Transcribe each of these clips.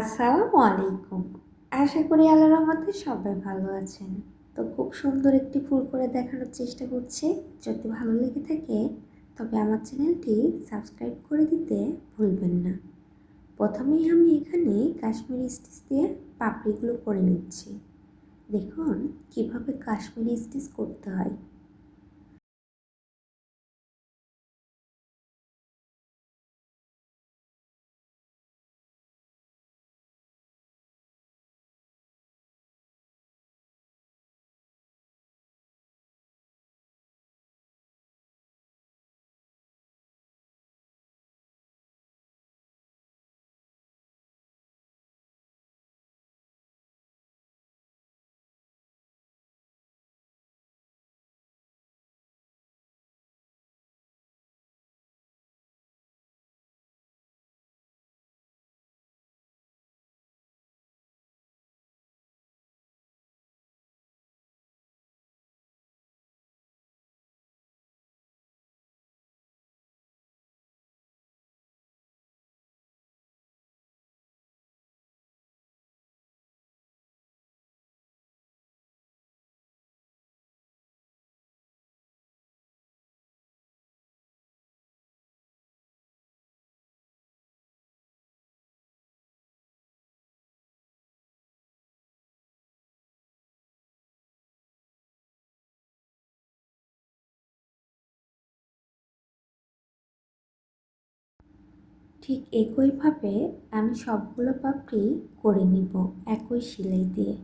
আসসালামু আলাইকুম। আশা করি আল্লাহর রহমতে সবাই ভালো আছেন। তো খুব সুন্দর একটি ফুল করে দেখানোর চেষ্টা করছি। যদি ভালো লেগে থাকে তবে আমার চ্যানেলটি সাবস্ক্রাইব করে দিতে ভুলবেন না। প্রথমেই আমি এখানে কাশ্মীরি স্টিচ দিয়ে পাপড়িগুলো করে নিচ্ছি। দেখুন কিভাবে কাশ্মীরি স্টিচ করতে হয়। ঠিক একইভাবে আমি সবগুলো পাপড়ি করে নিব একই সেলাই দিয়ে।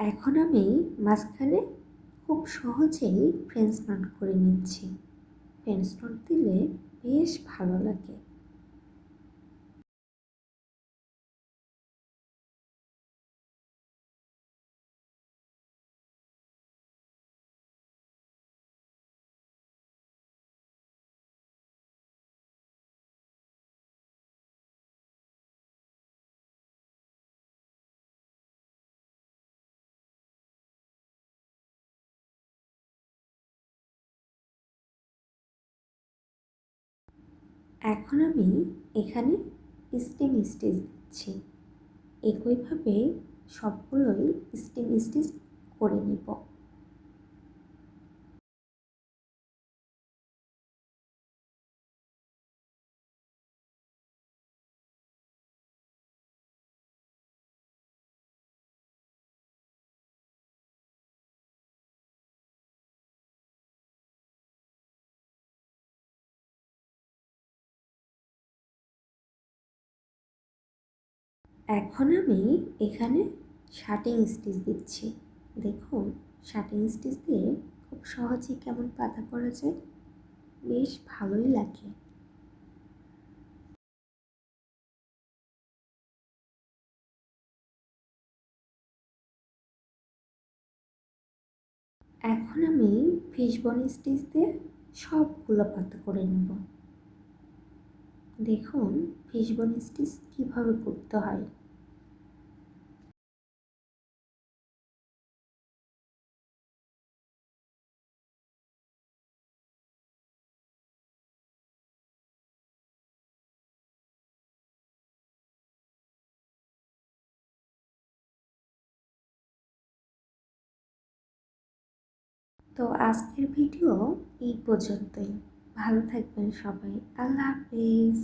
এখন আমি মাঝখানে খুব সহজেই ফ্রেঞ্চ নট করে নিচ্ছি। ফ্রেঞ্চ নট দিলে বেশ ভালো লাগে। এখন আমি এখানে স্টিম স্টিচ দিচ্ছি। একইভাবে সবগুলোই স্টিম স্টিচ করে নিব। এখন আমি এখানে শার্টিং স্টিচ দিচ্ছি। দেখুন শার্টিং স্টিচ দিয়ে খুব সহজেই কেমন পাতা করা যায়, বেশ ভালোই লাগে। এখন আমি ফিশবোন স্টিচ দিয়ে সবগুলো পাতা করে নেব। দেখুন ফিশবোন স্টিচ কীভাবে করতে হয়। তো আজকের ভিডিও এই পর্যন্তই। ভালো থাকবেন সবাই। আল্লাহ হাফেজ।